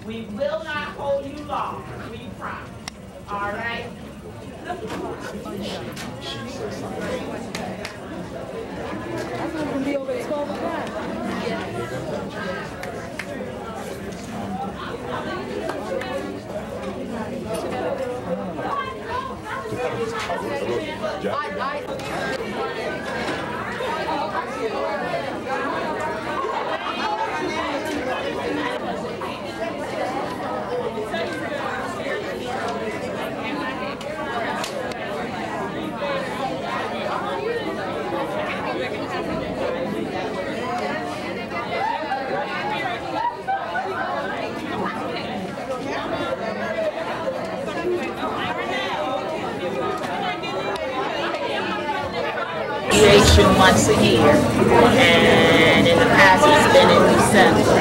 We will not hold you long, we promise. All right? I'm going to be over at 12 o'clock. Once a year, and in the past it's been in December.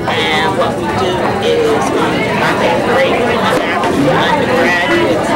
And what we do is I make great undergraduates.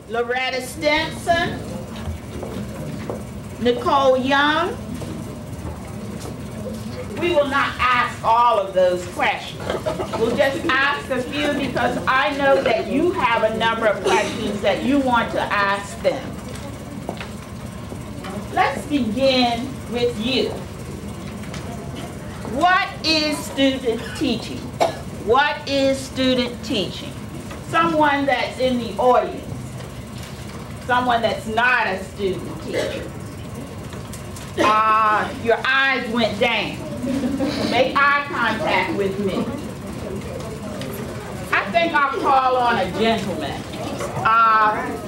Loretta Stinson, Nicole Young. We will not ask all of those questions. We'll just ask a few because I know that you have a number of questions that you want to ask them. Let's begin with you. What is student teaching? What is student teaching? Someone that's in the audience. Someone that's not a student teacher. Your eyes went down. Make eye contact with me. I think I'll call on a gentleman.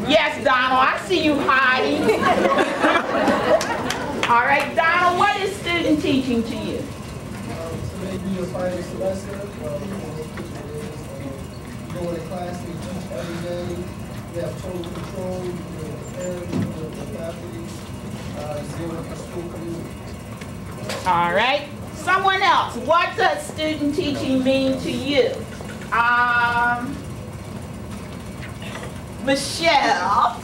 Yes, Donald, I see you hiding. All right, Donald, what is student teaching to you? Maybe your final semester, go in class, we teach every day. We have total control, the parents, the faculty, zero for school community. All right. Someone else. What does student teaching mean to you? Michelle.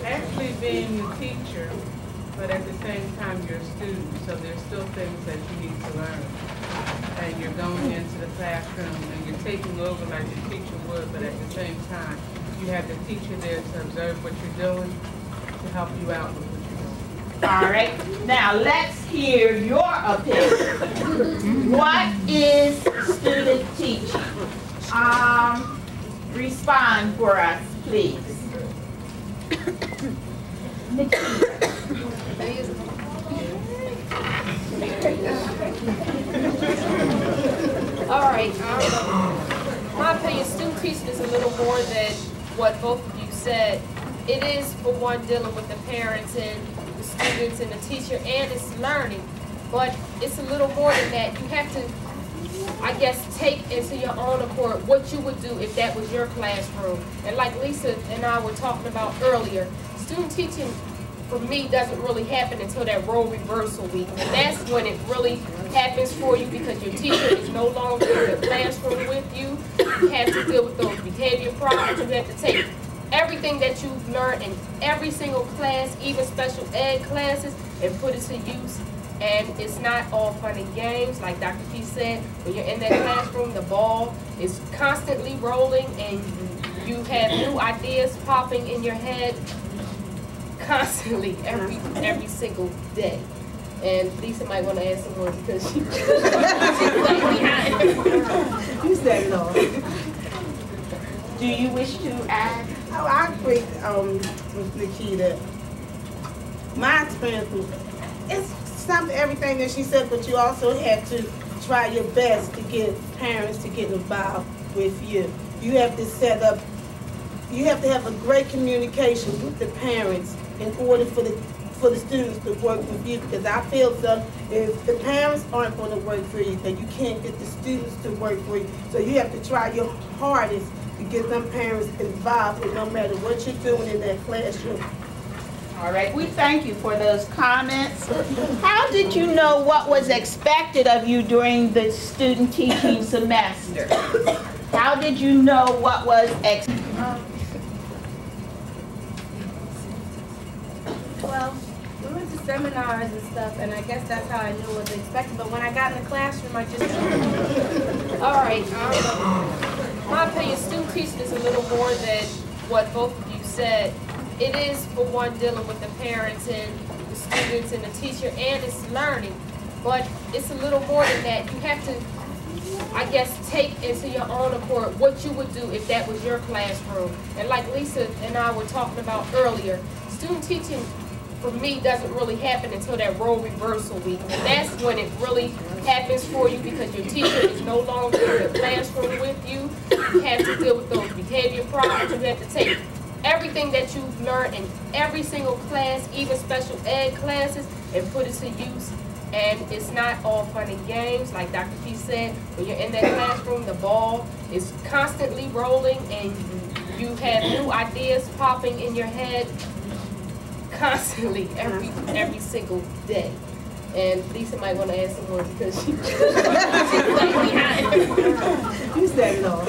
Actually being a teacher, but at the same time you're a student, so there's still things that you need to learn. And you're going into the classroom and you're taking over like the teacher would, but at the same time, you have the teacher there to observe what you're doing, to help you out with what you're doing. All right. Now let's hear your opinion. What is student teaching? Respond for us, please. All right. My opinion, student teaching is a little more than what both of you said. It is, for one, dealing with the parents and the students and the teacher, and it's learning. But it's a little more than that. You have to, I guess, take into your own accord what you would do if that was your classroom. And like Lisa and I were talking about earlier, student teaching for me doesn't really happen until that role reversal week. And that's when it really happens for you because your teacher is no longer in the classroom with you. You have to deal with those behavior problems. You have to take everything that you've learned in every single class, even special ed classes, and put it to use. And it's not all fun and games. Like Dr. P said, when you're in that classroom, the ball is constantly rolling and you have new ideas popping in your head constantly every single day. And Lisa might want to add some more because she's like behind. You said it all. Do you wish to add? Oh, I agree with Nikita. My experience was, it's something, everything that she said, but you also have to try your best to get parents to get involved with you. You have to set up, you have to have a great communication with the parents in order for for the students to work with you, because I feel so if the parents aren't going to work for you, then you can't get the students to work for you. So you have to try your hardest to get them parents involved, no matter what you're doing in that classroom. All right, we thank you for those comments. How did you know what was expected of you during the student teaching semester? How did you know what was expected? Well, we went to seminars and stuff, and I guess that's how I knew what to expect. But when I got in the classroom, I just... All right. My opinion, student teaching is a little more than what both of you said. It is, for one, dealing with the parents and the students and the teacher, and it's learning. But it's a little more than that. You have to, I guess, take into your own accord what you would do if that was your classroom. And like Lisa and I were talking about earlier, student teaching for me doesn't really happen until that role reversal week. And that's when it really happens for you, because your teacher is no longer in the classroom with you. You have to deal with those behavior problems. You have to take everything that you've learned in every single class, even special ed classes, and put it to use. And it's not all fun and games. Like Dr. P said, when you're in that classroom, the ball is constantly rolling and you have new ideas popping in your head constantly, every single day. And Lisa might want to add some more because she's like behind. You said it all.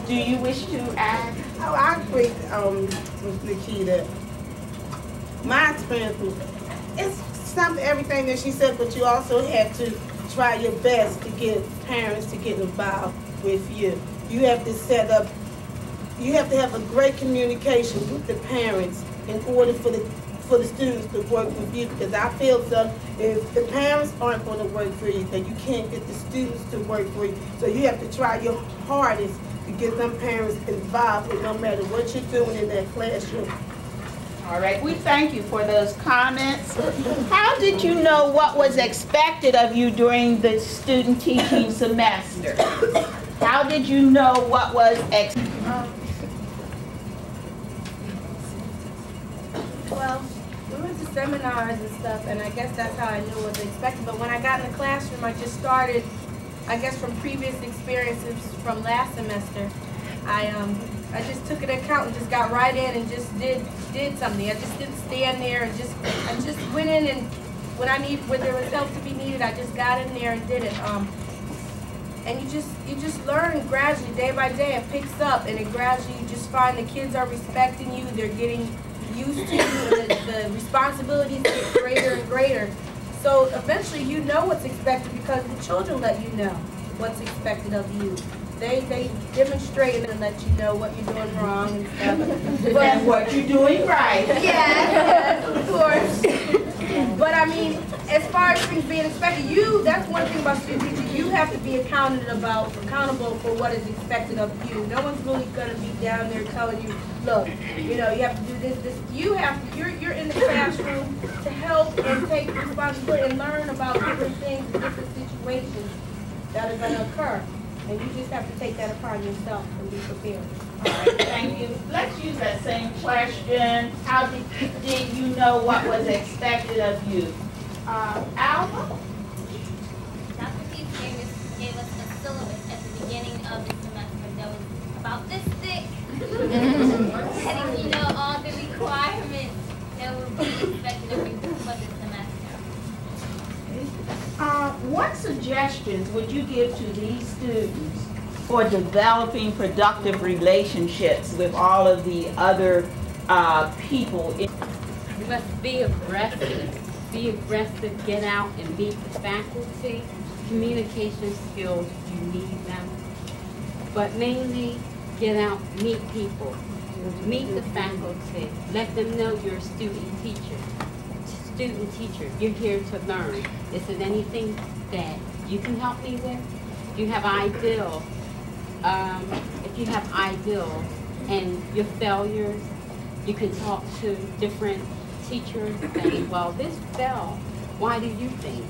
Do you wish to add? Oh, I agree with Nikita. My experience was, it's something, everything that she said, but you also have to try your best to get parents to get involved with you. You have to set up, you have to have a great communication with the parents in order for the students to work with you, because I feel so if the parents aren't going to work for you, then you can't get the students to work for you. So you have to try your hardest to get them parents involved, no matter what you're doing in that classroom. All right, we thank you for those comments. How did you know what was expected of you during the student teaching semester? How did you know what was expected? Well, we went to seminars and stuff, and I guess that's how I knew what to expect. But when I got in the classroom, I just started, I guess from previous experiences from last semester, I just took an account and just got right in and just did something. I just didn't stand there and I just went in, and when there was help to be needed, I just got in there and did it. And you just learn gradually, day by day. It picks up, and it gradually you just find the kids are respecting you. They're getting used to you, and the responsibilities get greater and greater. So eventually, you know what's expected because the children let you know what's expected of you. They demonstrate and let you know what you're doing wrong and stuff. And what you're doing right. Yes, of course. But I mean, as far as things being expected, that's one thing about student teaching, you have to be accountable for what is expected of you. No one's really gonna be down there telling you, look, you have to do this. You're in the classroom to help and take responsibility and learn about different things, different situations that are gonna occur. And you just have to take that upon yourself and be prepared. All right, thank you. Let's use that same question. How did you know what was expected of you? Alva? Dr. Keith gave us a syllabus at the beginning of the semester that was about this thick. Letting all the requirements that would be expected of you for this semester. What suggestions would you give to these students for developing productive relationships with all of the other people? You must be aggressive. Be aggressive, get out and meet the faculty. Communication skills, you need them. But mainly, get out, meet people. Meet the faculty. Let them know you're a student teacher. Student teacher, you're here to learn. Is there anything that you can help me with? If you have ideals, and your failures, you can talk to different teachers and say, well, this fell. Why do you think?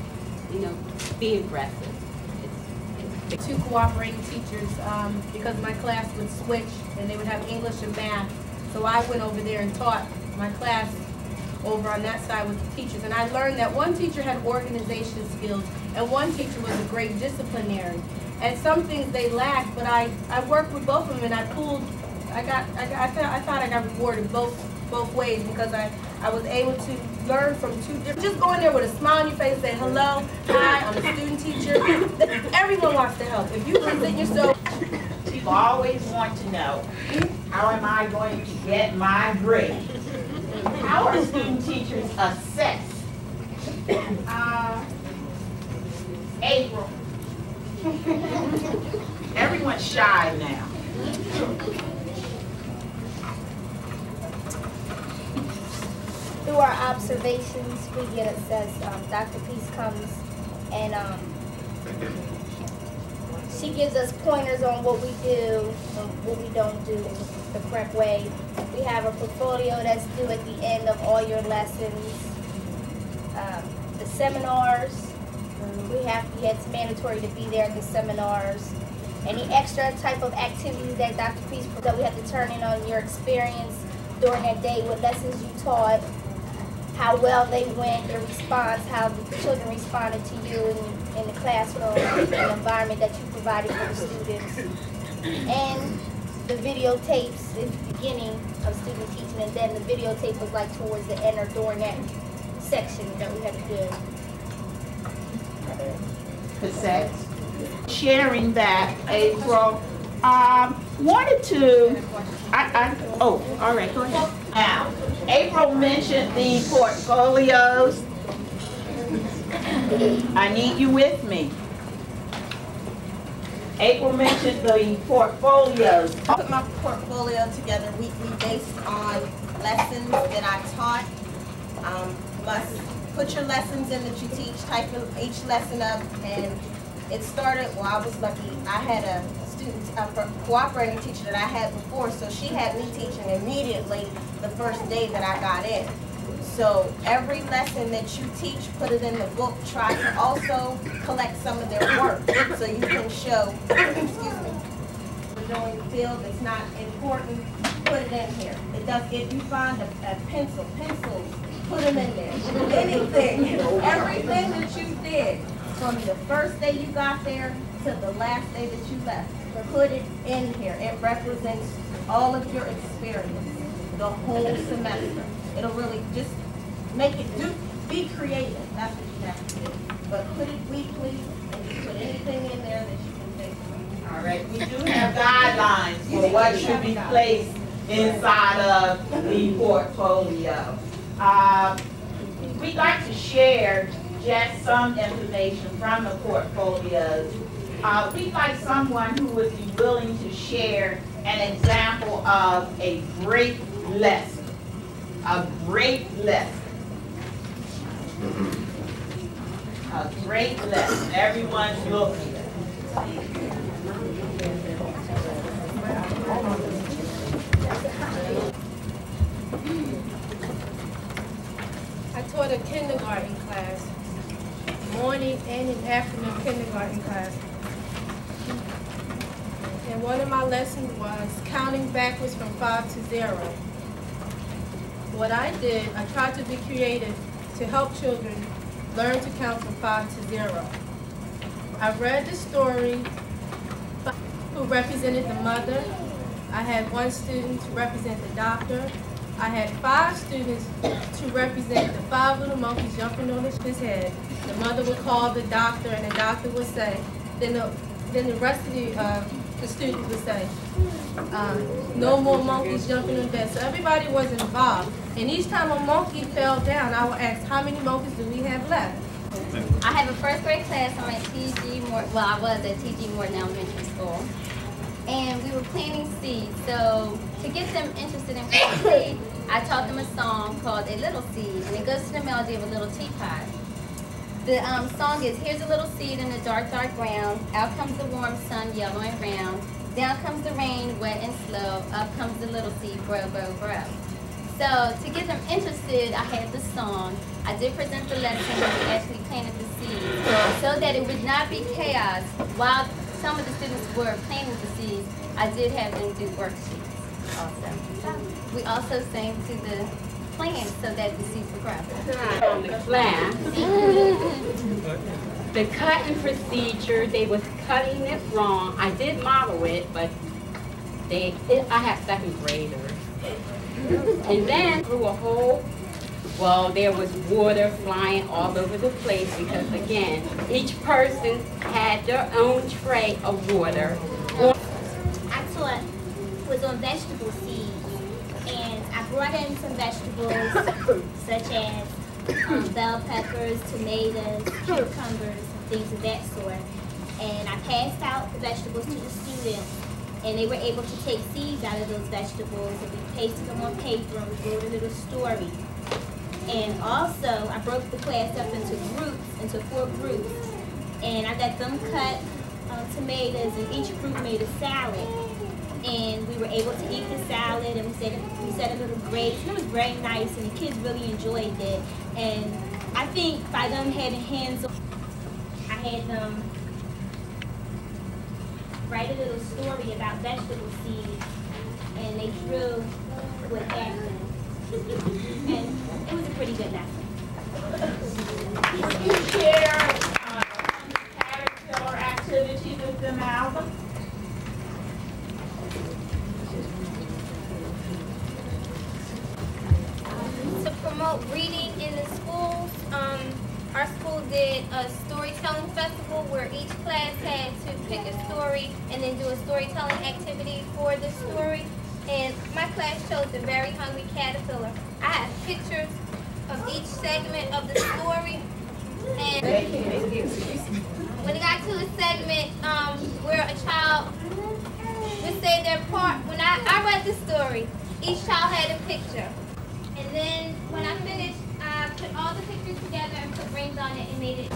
Be aggressive. It's Two cooperating teachers, because my class would switch and they would have English and math. So I went over there and taught my class over on that side with the teachers. And I learned that one teacher had organization skills and one teacher was a great disciplinary. And some things they lacked, but I worked with both of them and I thought I got rewarded both ways because I was able to learn from two different, just go in there with a smile on your face and say, hello, hi, I'm a student teacher. Everyone wants to help. If you present yourself. People always want to know, how am I going to get my grade? How are student teachers assessed? April. Everyone's shy now. Through our observations, we get assessed. Dr. Peace comes and she gives us pointers on what we do and what we don't do the correct way. We have a portfolio that's due at the end of all your lessons. The seminars, it's mandatory to be there at the seminars. Any extra type of activities that Dr. Peace that we have to turn in on your experience during that day, what lessons you taught, how well they went, your response, how the children responded to you in the classroom, the environment that you provided for the students. And the videotapes at the beginning of student teaching, and then the videotape was like towards the end or during that section that we had to do. Cassettes. Sharing that, April. Wanted to, oh, all right, go ahead. Now, April mentioned the portfolios. I need you with me. April mentioned the portfolios. I put my portfolio together weekly based on lessons that I taught. Must put your lessons in that you teach, type each lesson up, and it started, well, I was lucky. I had a student, a cooperating teacher that I had before, so she had me teaching immediately the first day that I got in. So every lesson that you teach, put it in the book. Try to also collect some of their work so you can show, excuse me, we're doing the field that's not important, put it in here. It does, if you find a pencils, put them in there. Anything, everything that you did from the first day you got there to the last day that you left, put it in here. It represents all of your experience, the whole semester. It'll really just make it, be creative. That's what you have to do. But put it weekly and just put anything in there that you can take. All right, we do have guidelines for what should be placed inside of the portfolio. We'd like to share just some information from the portfolios. We'd like someone who would be willing to share an example of a great lesson. A great lesson. A great lesson. Everyone's looking. I taught a kindergarten class, morning and an afternoon kindergarten class. And one of my lessons was counting backwards from 5 to 0. What I did, I tried to be creative to help children learn to count from 5 to 0. I read the story who represented the mother. I had one student to represent the doctor. I had 5 students to represent the 5 little monkeys jumping on his head. The mother would call the doctor, and the doctor would say, then the rest of the students would say, no more monkeys jumping on bed. So everybody was involved. And each time a monkey fell down, I would ask, how many monkeys do we have left? I have a first grade class. I'm at T.G. Morton. Well, I was at T.G. Morton Elementary School. And we were planting seeds. So to get them interested in planting seeds, I taught them a song called A Little Seed. And it goes to the melody of a little teapot. The song is, here's a little seed in the dark, dark ground. Out comes the warm sun, yellow and round. Down comes the rain, wet and slow. Up comes the little seed, grow, grow, grow. So to get them interested, I had the song. I did present the lesson where we actually planted the seeds so that it would not be chaos. While some of the students were planting the seeds, I did have them do worksheets also. We also sang to the plans so that the seeds will grow. From the class, the cutting procedure, they was cutting it wrong. I did model it, but I had second graders. And then through a hole, well, there was water flying all over the place because, again, each person had their own tray of water. I taught was on vegetable seeds, and I brought in some vegetables such as bell peppers, tomatoes, cucumbers, and things of that sort. And I passed out the vegetables to the students, and they were able to take seeds out of those vegetables, and we pasted them on paper and we wrote a little story. And also, I broke the class up into groups, into 4 groups, and I let them cut tomatoes, and each group made a salad. And we were able to eat the salad, and we said a little grace, and it was very nice, and the kids really enjoyed it. And I think by them having hands-on, I had them write a little story about vegetable seeds, and they drew what happened. And it was a pretty good lesson. Would you share character or activity with them, Alva? To promote reading in the schools, our school did a storytelling festival where each class had to pick a story and then do a storytelling activity for the story. And my class chose The Very Hungry Caterpillar. I have pictures of each segment of the story. And when it got to a segment where a child would say their part, when I read the story, each child had a picture. And then when I finished, I put all the pictures together and put rings on it and made it.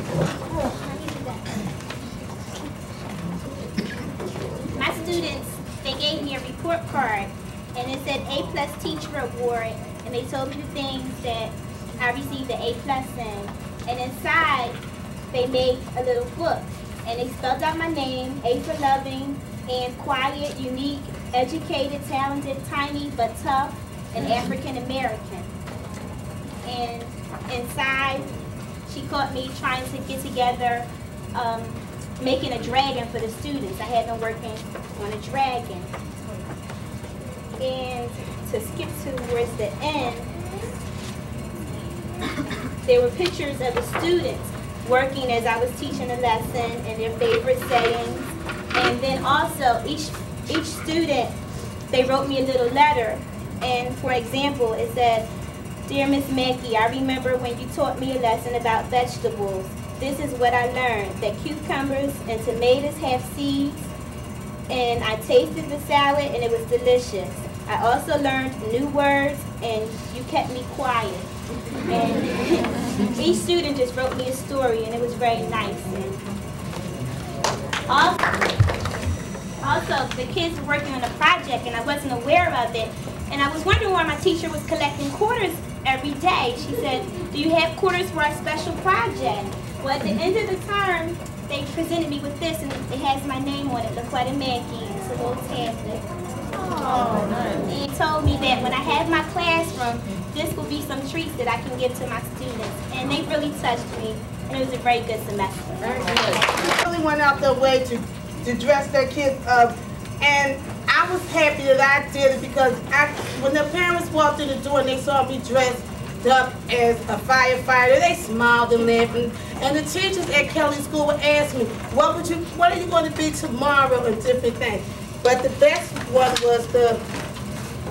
My students, they gave me a report card, and it said A+ Teacher Award, and they told me the things that I received the A+ in. And inside, they made a little book, and they spelled out my name, A for loving, and quiet, unique, educated, talented, tiny, but tough, and African American. And inside, she caught me trying to get together, making a dragon for the students. I had them working on a dragon. And to skip towards the end, there were pictures of the students working as I was teaching the lesson and their favorite sayings. And then also, each student, they wrote me a little letter. And for example, it said, "Dear Miss Mackey, I remember when you taught me a lesson about vegetables. This is what I learned, that cucumbers and tomatoes have seeds, and I tasted the salad and it was delicious. I also learned new words and you kept me quiet." And each student just wrote me a story, and it was very nice. And also, the kids were working on a project and I wasn't aware of it. And I was wondering why my teacher was collecting quarters every day. She said, "Do you have quarters for our special project?" Well, at the end of the term, they presented me with this, and it has my name on it, Laquetta Mackey. It's a little tablet. Oh, nice. And he told me that when I have my classroom, this will be some treats that I can give to my students. And they really touched me, and it was a very good semester. Very good. They really went out their way to dress their kids up. And I was happy that I did it because when the parents walked through the door and they saw me dressed up as a firefighter, they smiled and laughed. And the teachers at Kelly School would ask me, what are you going to be tomorrow, and different things. But the best one was the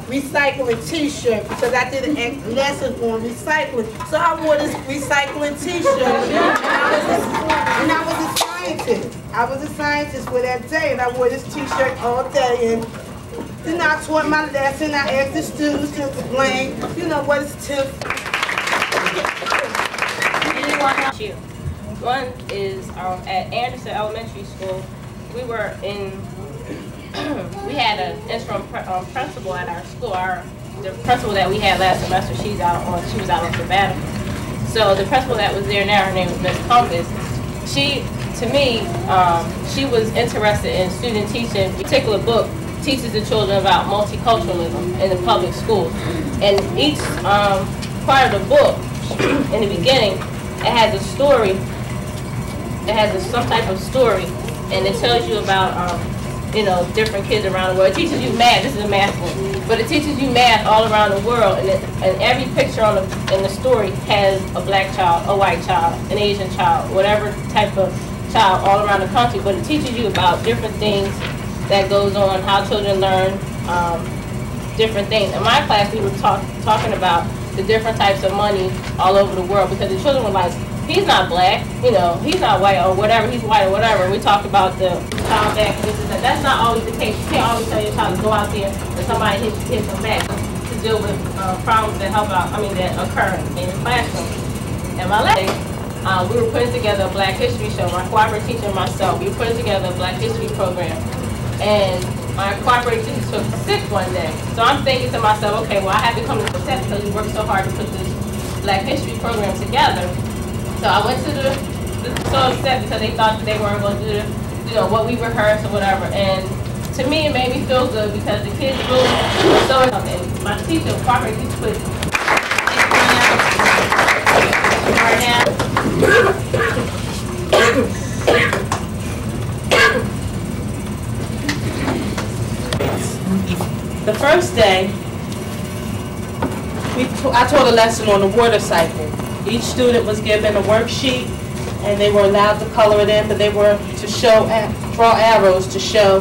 recycling t-shirt, because I did a lesson on recycling. So I wore this recycling t-shirt, and I was a scientist. I was a scientist for that day, and I wore this t-shirt all day. And then I taught my lesson. I asked the students to explain, what is TIF. One is at Anderson Elementary School. We had an interim principal at our school. The principal that we had last semester, she was out on sabbatical. So the principal that was there now, her name was Miss Compass. She was interested in student teaching. A particular book teaches the children about multiculturalism in the public schools. And each part of the book, in the beginning, it has a story. It has some type of story, and it tells you about, you know, different kids around the world. It teaches you math. This is a math book, but it teaches you math all around the world. And every picture in the story has a black child, a white child, an Asian child, whatever type of child all around the country. But it teaches you about different things that goes on, how children learn different things. In my class, we were talking about the different types of money all over the world, because the children were like, he's not black, you know, he's not white or whatever, he's white or whatever. And we talked about the child back, that's not always the case. You can't always tell your child to go out there and somebody hits them back to deal with problems that that occur in the classroom. And my last day, we were putting together a Black History show. My cooperative teacher and myself, we were putting together a Black History program. And my cooperative teacher took sick one day. So I'm thinking to myself, okay, well, I have to come to success because we worked so hard to put this Black History program together. So I went to the so upset because they thought that they weren't going to do you know, what we rehearsed or whatever. And to me, it made me feel good because the kids really were so excited. And my teacher, cooperative teacher, put right now. The first day, I taught a lesson on the water cycle. Each student was given a worksheet, and they were allowed to color it in, but they were to draw arrows to show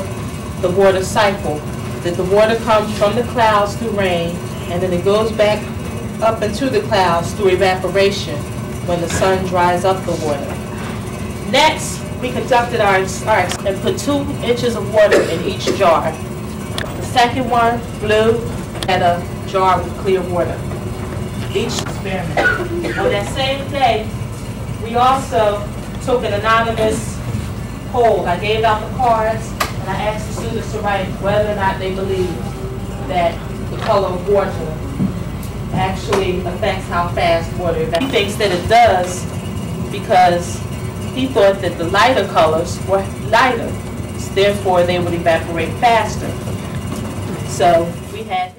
the water cycle. That the water comes from the clouds through rain, and then it goes back up into the clouds through evaporation when the sun dries up the water. Next, we conducted our and put 2 inches of water in each jar. The second one, blue, had a jar with clear water. Each experiment. On that same day, we also took an anonymous poll. I gave out the cards, and I asked the students to write whether or not they believe that the color of water actually affects how fast water evaporates. He thinks that it does because he thought that the lighter colors were lighter, therefore they would evaporate faster. So we had